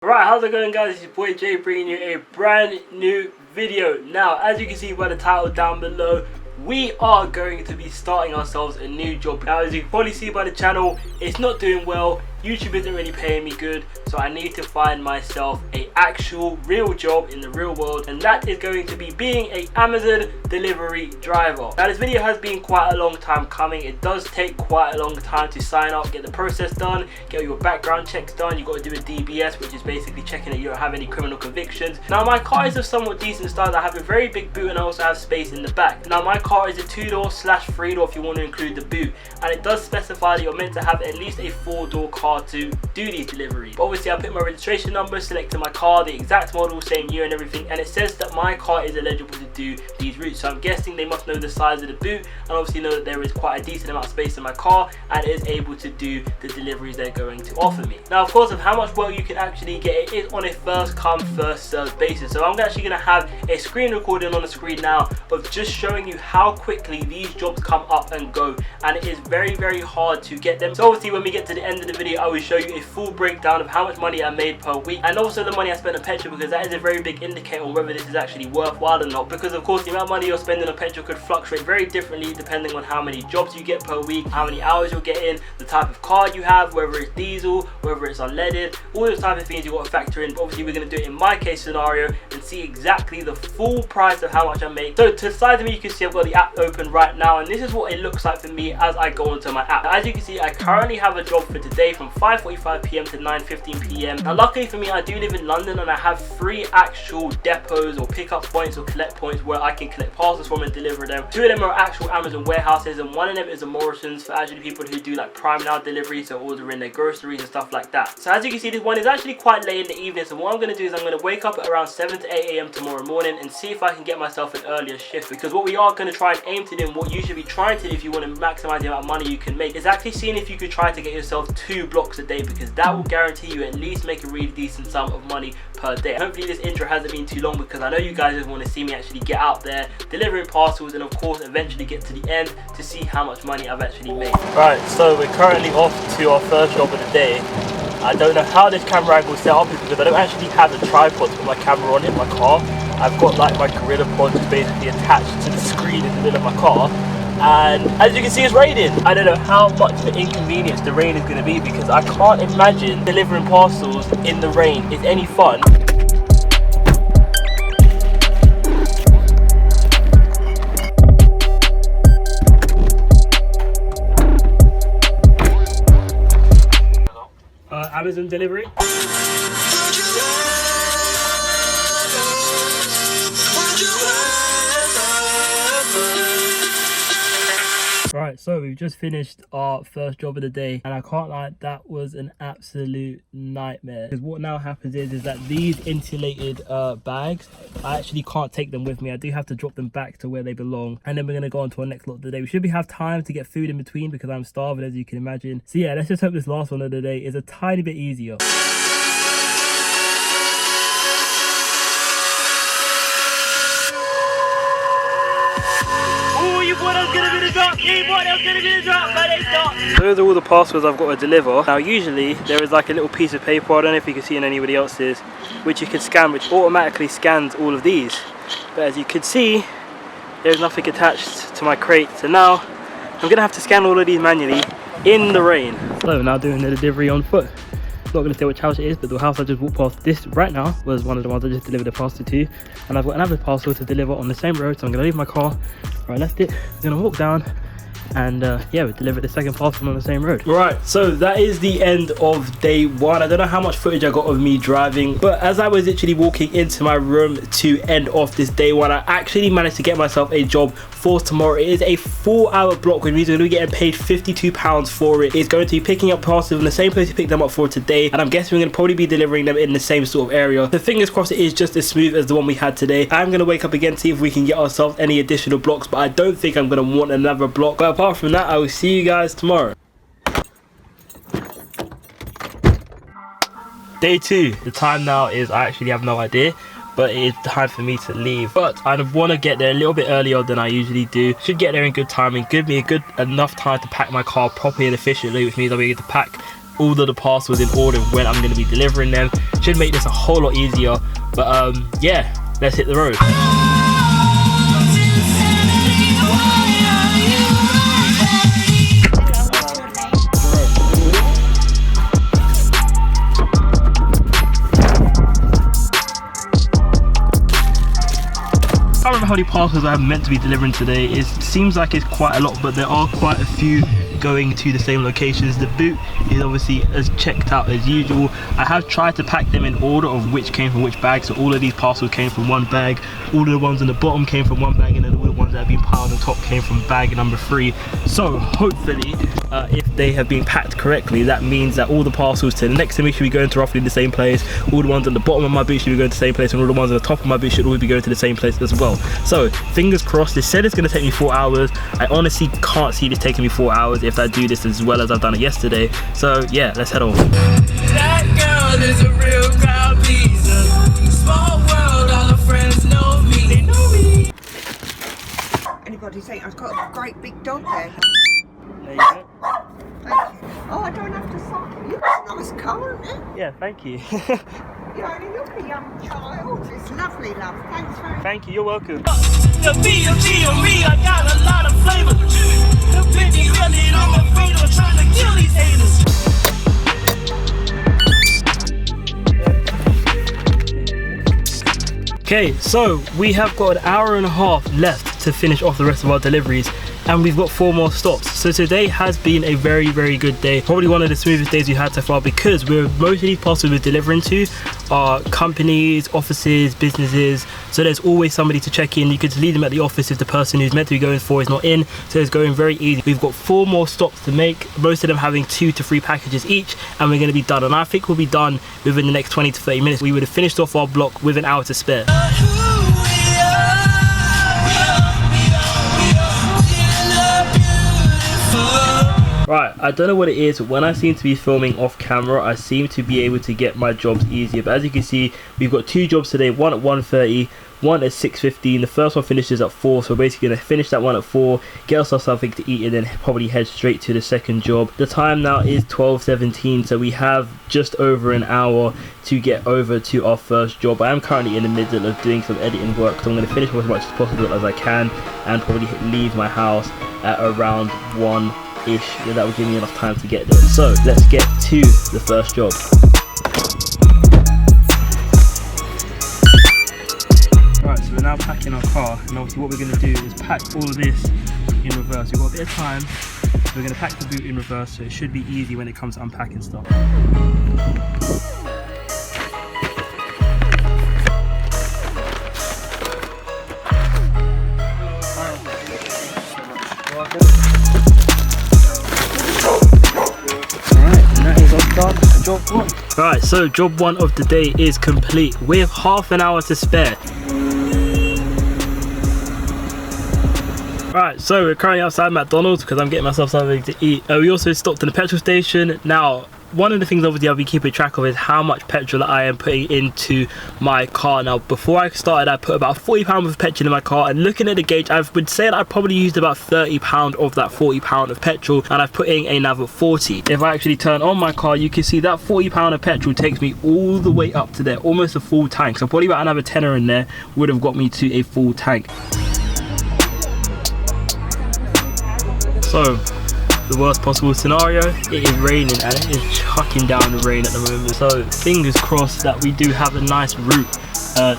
Right, how's it going, guys? It's your boy Jay bringing you a brand new video. Now, as you can see by the title down below, we are going to be starting ourselves a new job. Now, as you can probably see by the channel, it's not doing well. YouTube isn't really paying me good, so I need to find myself a actual real job in the real world, and that is going to be being a Amazon delivery driver. Now, this video has been quite a long time coming. It does take quite a long time to sign up, get the process done, get your background checks done. You got to do a DBS, which is basically checking that you don't have any criminal convictions. Now, my car is of somewhat decent style. I have a very big boot and I also have space in the back. Now, my car is a 2-door / 3-door if you want to include the boot, and it does specify that you're meant to have at least a 4-door car to do these deliveries. But obviously, I put my registration number, selected my car, the exact model, same year and everything, and it says that my car is eligible to do these routes. So I'm guessing they must know the size of the boot and obviously know that there is quite a decent amount of space in my car and is able to do the deliveries they're going to offer me. Now, of course, of how much work you can actually get, it is on a first come first served basis. So I'm actually going to have a screen recording on the screen now of just showing you how quickly these jobs come up and go, and it is very hard to get them. So obviously, when we get to the end of the video, I will show you a full breakdown of how much money I made per week and also the money I spent on petrol, because that is a very big indicator on whether this is actually worthwhile or not. Because of course, the amount of money you're spending on petrol could fluctuate very differently depending on how many jobs you get per week, how many hours you're getting, the type of car you have, whether it's diesel, whether it's unleaded, all those type of things you got to factor in. But obviously, we're going to do it in my case scenario and see exactly the full price of how much I make. So to the side of me, you can see I've got the app open right now, and this is what it looks like for me as I go onto my app. As you can see, I currently have a job for today from 5:45 PM to 9:15 PM. Now, luckily for me, I do live in London and I have 3 actual depots or pickup points or collect points where I can collect parcels from and deliver them. 2 of them are actual Amazon warehouses, and 1 of them is a Morrison's for actually people who do like Prime Now delivery, so ordering their groceries and stuff like that. So as you can see, this one is actually quite late in the evening, so what I'm going to do is I'm going to wake up at around 7 to 8 AM tomorrow morning and see if I can get myself an earlier shift, because what we are going to try and aim to do, and what you should be trying to do if you want to maximize the amount of money you can make, is actually seeing if you could try to get yourself 2 blocks a day, because that will guarantee you at least make a really decent sum of money per day. Hopefully this intro hasn't been too long, because I know you guys just want to see me actually get out there delivering parcels and of course eventually get to the end to see how much money I've actually made. Right, so we're currently off to our first job of the day. I don't know how this camera angle is set up because I don't actually have a tripod to put my camera on in my car. I've got like my Gorilla Pod just basically attached to the screen in the middle of my car, and as you can see, it's raining. I don't know how much of an inconvenience the rain is going to be, because I can't imagine delivering parcels in the rain is any fun. Amazon delivery. Right, so we've just finished our first job of the day, and I can't lie, that was an absolute nightmare. Because what now happens is that these insulated bags, I actually can't take them with me. I do have to drop them back to where they belong, and then we're going to go on to our next lot of the day. We should have time to get food in between because I'm starving, as you can imagine. So yeah, let's just hope this last one of the day is a tiny bit easier. So those are all the parcels I've got to deliver. Now usually there is like a little piece of paper, I don't know if you can see in anybody else's, which you can scan, which automatically scans all of these. But as you can see, there's nothing attached to my crate. So now I'm going to have to scan all of these manually in the rain. So now doing the delivery on foot. Not going to say which house it is, but the house I just walked past this right now was one of the ones I just delivered a parcel to, and I've got another parcel to deliver on the same road. So I'm going to leave my car where I left it, I'm going to walk down, and yeah, we delivered the second parcel on the same road. Right, so that is the end of day 1. I don't know how much footage I got of me driving, but as I was literally walking into my room to end off this day 1, I actually managed to get myself a job for tomorrow. It is a 4-hour block, which means we're going to be getting paid £52 for it. It's going to be picking up parcels in the same place we picked them up for today, and I'm guessing we're going to probably be delivering them in the same sort of area. So fingers crossed it is just as smooth as the one we had today. I'm going to wake up again, see if we can get ourselves any additional blocks, but I don't think I'm going to want another block. But apart from that, I will see you guys tomorrow. Day 2. The time now is, I actually have no idea, but it is time for me to leave. But I want to get there a little bit earlier than I usually do. Should get there in good timing, give me enough time to pack my car properly and efficiently, which means I'll be able to pack all of the parcels in order when I'm going to be delivering them. Should make this a whole lot easier. But yeah, let's hit the road. I don't remember how many parcels I'm meant to be delivering today. It seems like it's quite a lot, but there are quite a few going to the same locations. The boot is obviously as checked out as usual. I have tried to pack them in order of which came from which bag, so all of these parcels came from one bag, all of the ones on the bottom came from one bag, and then all the ones that have been piled on top came from bag number 3. So hopefully if they have been packed correctly, that means that all the parcels to the next to me should be going to roughly the same place, all the ones on the bottom of my boot should be going to the same place, and all the ones on the top of my boot should always be going to the same place as well. So fingers crossed. They said it's going to take me 4 hours. I honestly can't see this taking me 4 hours if I do this as well as I've done it yesterday. So yeah, let's head on. That girl is a real crowd pleaser. Small world, all her friends know me. They know me. Anybody think I've got a great big dog there? There you go. Thank you. Oh, I don't have to suck you. It's a nice car, isn't it? Yeah, thank you. You only look a young child. It's lovely, love. Thanks very much. Thank you, you're welcome. The B&G on me, I got a lot of flavor. The bitch really on my feet, I'm trying to kill these haters. Okay, so we have got an hour and a half left to finish off the rest of our deliveries, and we've got 4 more stops. So today has been a very good day, probably one of the smoothest days we've had so far, because most of these parcels we're delivering to are companies, offices, businesses, so there's always somebody to check in. You could leave them at the office if the person who's meant to be going for is not in, so it's going very easy. We've got 4 more stops to make, most of them having 2 to 3 packages each, and we're going to be done, and I think we'll be done within the next 20 to 30 minutes. We would have finished off our block with an hour to spare. Right, I don't know what it is, but when I seem to be filming off camera, I seem to be able to get my jobs easier. But as you can see, we've got 2 jobs today, one at 1:30, one at 6:15. The first one finishes at 4, so we're basically going to finish that one at 4, get ourselves something to eat, and then probably head straight to the second job. The time now is 12:17, so we have just over an hour to get over to our first job. I am currently in the middle of doing some editing work, so I'm going to finish as much as possible as I can, and probably leave my house at around 1-ish. That will give me enough time to get there. So let's get to the first job. Right, so we're now packing our car, and obviously what we're going to do is pack all of this in reverse. We've got a bit of time, so we're going to pack the boot in reverse, so it should be easy when it comes to unpacking stuff. Job 1. Right, so job 1 of the day is complete with half an hour to spare. Right, so we're currently outside McDonald's because I'm getting myself something to eat. We also stopped in the petrol station. Now, one of the things obviously I'll be keeping track of is how much petrol I am putting into my car. Now, before I started, I put about £40 of petrol in my car, and looking at the gauge, I would say that I probably used about £30 of that £40 of petrol, and I've put in another 40. If I actually turn on my car, you can see that £40 of petrol takes me all the way up to there, almost a full tank. So probably about another tenner in there would have got me to a full tank. So, the worst possible scenario, it is raining, and it is chucking down the rain at the moment, so fingers crossed that we do have a nice route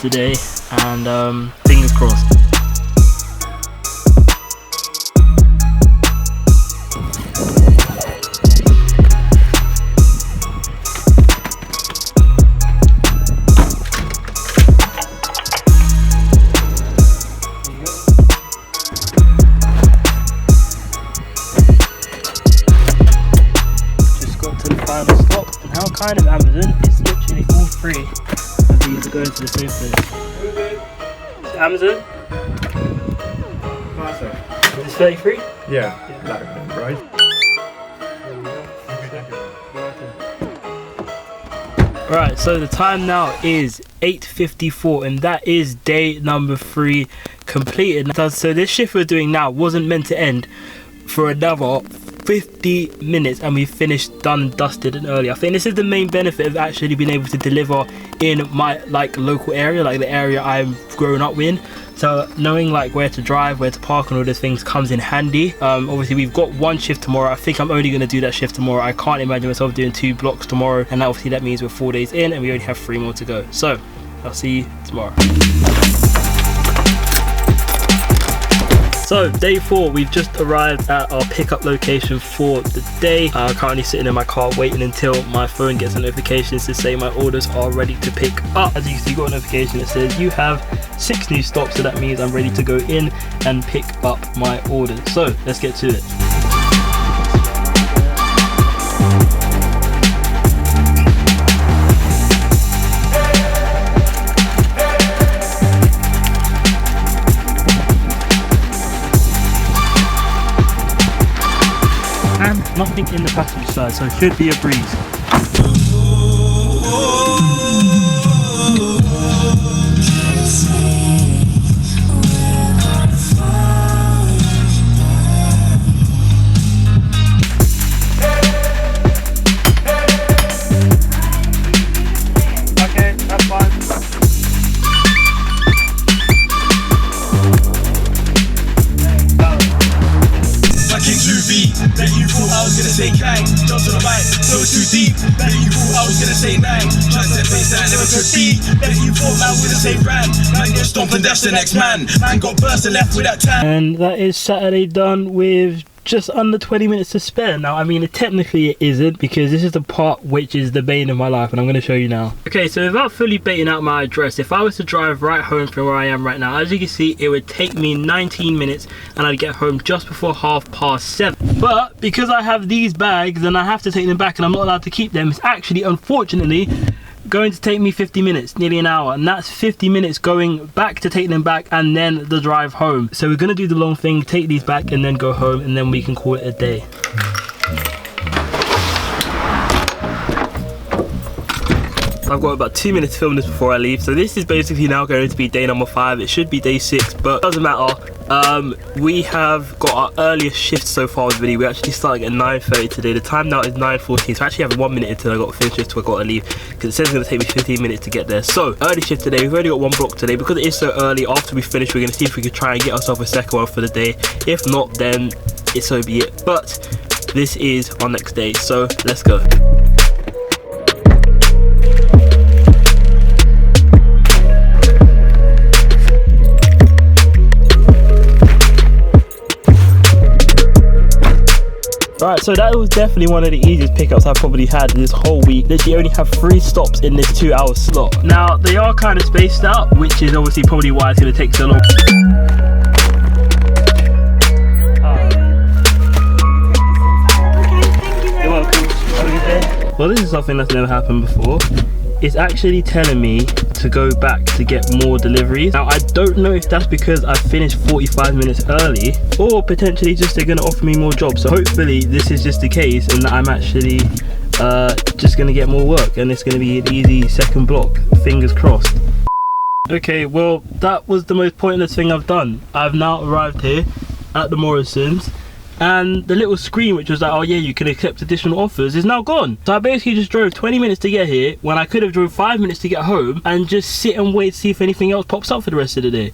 today, and fingers crossed. Kind of Amazon, it's literally all 3 of these are going to the same place. Amazon? Is this 33? Yeah, right. Right, so the time now is 8:54, and that is day number 3 completed. So this shift we're doing now wasn't meant to end for another 50 minutes and we finished done, dusted and early. I think this is the main benefit of actually being able to deliver in my like local area, like the area I've grown up in. So knowing like where to drive, where to park and all those things comes in handy. Obviously we've got one shift tomorrow. I think I'm only going to do that shift tomorrow. I can't imagine myself doing 2 blocks tomorrow, and obviously that means we're 4 days in and we only have 3 more to go. So I'll see you tomorrow. So day 4, we've just arrived at our pickup location for the day. I'm currently sitting in my car waiting until my phone gets a notification to say my orders are ready to pick up. As you can see, got a notification that says you have 6 new stops, so that means I'm ready to go in and pick up my orders. So let's get to it. And nothing in the passenger side, so it should be a breeze. Okay, that's fine. That you thought I was gonna say Kang, jumped on the mic, so too deep. That you thought I was gonna say Nang, tried to face that never could be. That you thought I was gonna say Ran, man get stomped and dash the next man. Man got burst and left with that tan. And that is Saturday done with just under 20 minutes to spare. Now I mean technically it isn't, because this is the part which is the bane of my life and I'm going to show you now. Okay, so without fully baiting out my address, if I was to drive right home from where I am right now, as you can see it would take me 19 minutes and I'd get home just before 7:30. But because I have these bags and I have to take them back and I'm not allowed to keep them, it's actually unfortunately going to take me 50 minutes, nearly an hour, and that's 50 minutes going back to take them back and then the drive home. So we're gonna do the long thing, take these back and then go home, and then we can call it a day. I've got about 2 minutes to film this before I leave, so this is basically now going to be day number 5. It should be day 6, but it doesn't matter. We have got our earliest shift so far with the video. We're actually starting at 9:30 today. The time now is 9:14, so I actually have 1 minute until I got to finish this, so I got to leave, because it says it's going to take me 15 minutes to get there. So early shift today. We've only got 1 block today. Because it is so early, after we finish we're going to see if we can try and get ourselves a second one for the day. If not, then it's so be it. But this is our next day, so let's go. Alright, so that was definitely one of the easiest pickups I've probably had this whole week. Literally only have 3 stops in this 2-hour slot. Now, they are kind of spaced out, which is obviously probably why it's going to take so long. You're welcome. Have a good day. Well, this is something that's never happened before. It's actually telling me to go back to get more deliveries. Now I don't know if that's because I finished 45 minutes early, or potentially just they're gonna offer me more jobs. So hopefully this is just the case and that I'm actually just gonna get more work and it's gonna be an easy second block, fingers crossed. Okay, well that was the most pointless thing I've done. I've now arrived here at the Morrisons, and the little screen which was like, oh yeah, you can accept additional offers, is now gone. So I basically just drove 20 minutes to get here when I could have drove 5 minutes to get home and just sit and wait to see if anything else pops up for the rest of the day.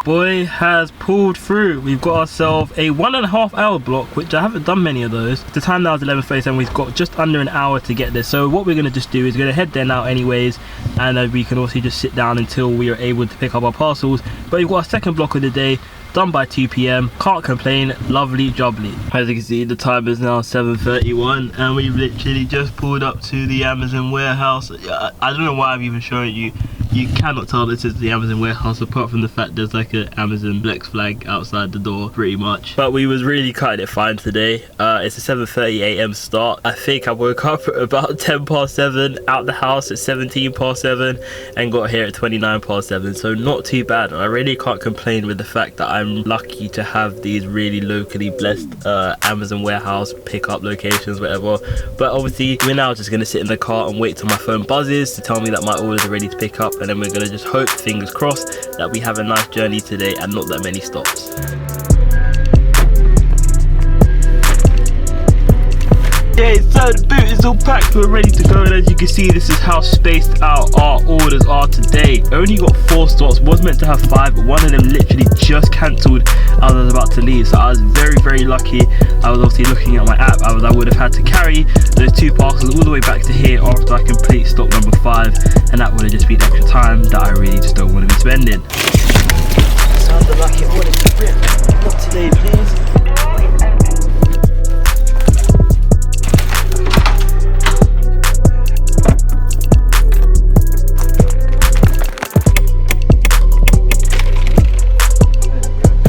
Boy has pulled through. We've got ourselves a 1.5 hour block, which I haven't done many of those. The time now is 11:30 and we've got just under an hour to get there. So what we're going to just do is we're going to head there now anyways, and we can also just sit down until we are able to pick up our parcels. But we've got our second block of the day done by 2 PM, can't complain, lovely jubbly. As you can see, the time is now 7:31 and we've literally just pulled up to the Amazon warehouse. I don't know why I'm even showing you. You cannot tell this is the Amazon warehouse apart from the fact there's like an Amazon Flex flag outside the door pretty much. But we was really cutting it fine today. It's a 7:30 AM start. I think I woke up at about 7:10, out the house at 7:17, and got here at 7:29. So not too bad. I really can't complain with the fact that I'm lucky to have these really locally blessed Amazon warehouse pickup locations, whatever. But obviously we're now just gonna sit in the car and wait till my phone buzzes to tell me that my orders are ready to pick up, and then we're gonna just hope, fingers crossed, that we have a nice journey today and not that many stops. Okay, so the boot is all packed, we're ready to go, and as you can see, this is how spaced out our orders are today. I only got 4 slots, was meant to have 5, but one of them literally just cancelled as I was about to leave, so I was very lucky. I was obviously looking at my app, I would have had to carry those 2 parcels all the way back to here after I complete stock number 5, and that would have just been extra time that I really just don't want to be spending. Sounded like it wanted to rip. Not today, please.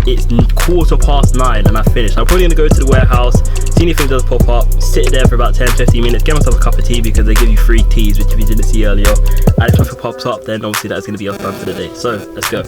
It's 9:15 and I finished. I'm probably gonna go to the warehouse, see anything does pop up, sit there for about 10-15 minutes, get myself a cup of tea because they give you free teas, which if you didn't see earlier, and if nothing pops up, then obviously that's gonna be us done for the day. So let's go.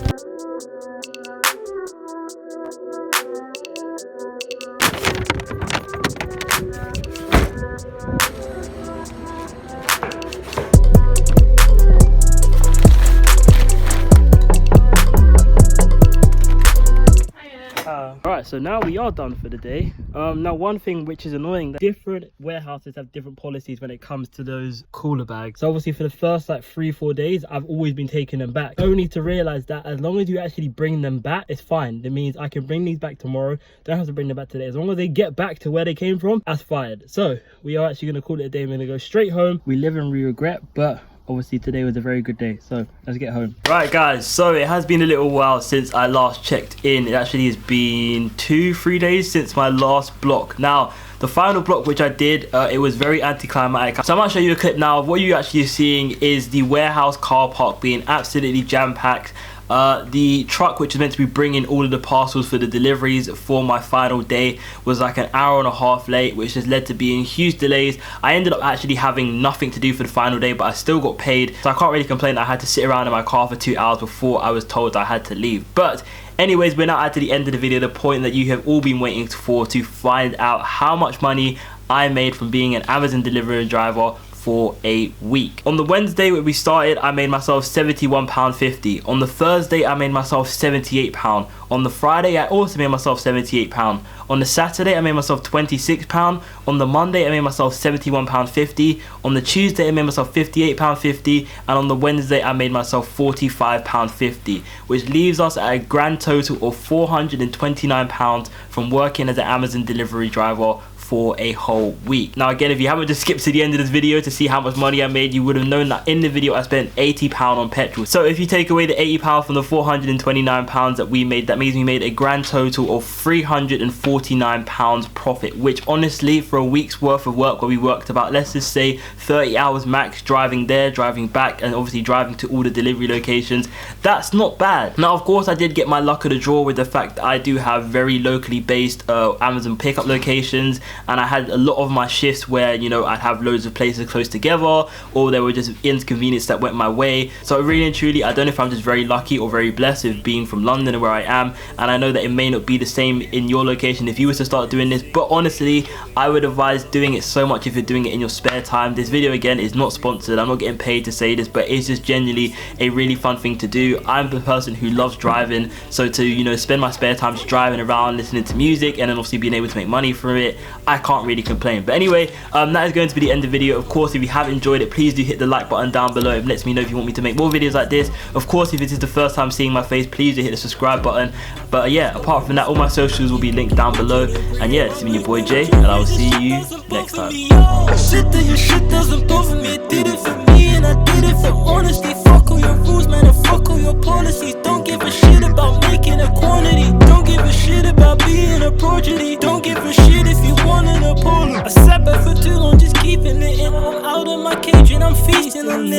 Alright, so now we are done for the day. Now one thing which is annoying, that different warehouses have different policies when it comes to those cooler bags. So obviously for the first like 3-4 days, I've always been taking them back, only to realize that as long as you actually bring them back, it's fine. That means I can bring these back tomorrow, don't have to bring them back today. As long as they get back to where they came from, that's fine. So we are actually going to call it a day. We're going to go straight home. We live and we regret, but obviously today was a very good day, so let's get home. Right guys, so it has been a little while since I last checked in. It actually has been 2-3 days since my last block. Now the final block which I did, it was very anticlimactic, so I'm going to show you a clip now. What you're actually seeing is the warehouse car park being absolutely jam-packed. The truck which is meant to be bringing all of the parcels for the deliveries for my final day was like an hour and a half late, which has led to being huge delays. I ended up actually having nothing to do for the final day, but I still got paid, so I can't really complain that I had to sit around in my car for 2 hours before I was told I had to leave. But anyways, we're now at the end of the video, the point that you have all been waiting for, to find out how much money I made from being an Amazon delivery driver for a week. On the Wednesday when we started, I made myself £71.50. On the Thursday, I made myself £78. On the Friday, I also made myself £78. On the Saturday, I made myself £26. On the Monday, I made myself £71.50. On the Tuesday, I made myself £58.50. And on the Wednesday, I made myself £45.50, which leaves us at a grand total of £429 from working as an Amazon delivery driver for a whole week. Now again, if you haven't just skipped to the end of this video to see how much money I made, you would have known that in the video I spent £80 on petrol. So if you take away the £80 from the £429 that we made, that means we made a grand total of £349 profit, which honestly for a week's worth of work where we worked about, let's just say 30 hours max, driving there, driving back, and obviously driving to all the delivery locations, that's not bad. Now of course I did get my luck of the draw with the fact that I do have very locally based Amazon pickup locations, and I had a lot of my shifts where, you know, I'd have loads of places close together, or there were just inconveniences that went my way. So really and truly, I don't know if I'm just very lucky or very blessed with being from London where I am, and I know that it may not be the same in your location if you were to start doing this, but honestly I would advise doing it so much if you're doing it in your spare time. This video again is not sponsored, I'm not getting paid to say this, but it's just genuinely a really fun thing to do. I'm the person who loves driving, so to, you know, spend my spare time just driving around listening to music and then obviously being able to make money from it, I can't really complain. But anyway, that is going to be the end of the video. Of course, if you have enjoyed it, please do hit the like button down below. It lets me know if you want me to make more videos like this. Of course, if it is the first time seeing my face, please do hit the subscribe button. But yeah, apart from that, all my socials will be linked down below. And yeah, this has been your boy Jay, and I will see you next time. Shit that your shit doesn't go for me, did it for me and I did it for honesty. Fuck all your rules, man, and fuck all your policies. Don't give a shit about making a quantity. Don't give a shit about being a prodigy. Don't give a shit if you want an apology. I sat back for too long just keeping it in. I'm out of my cage and I'm feasting on it.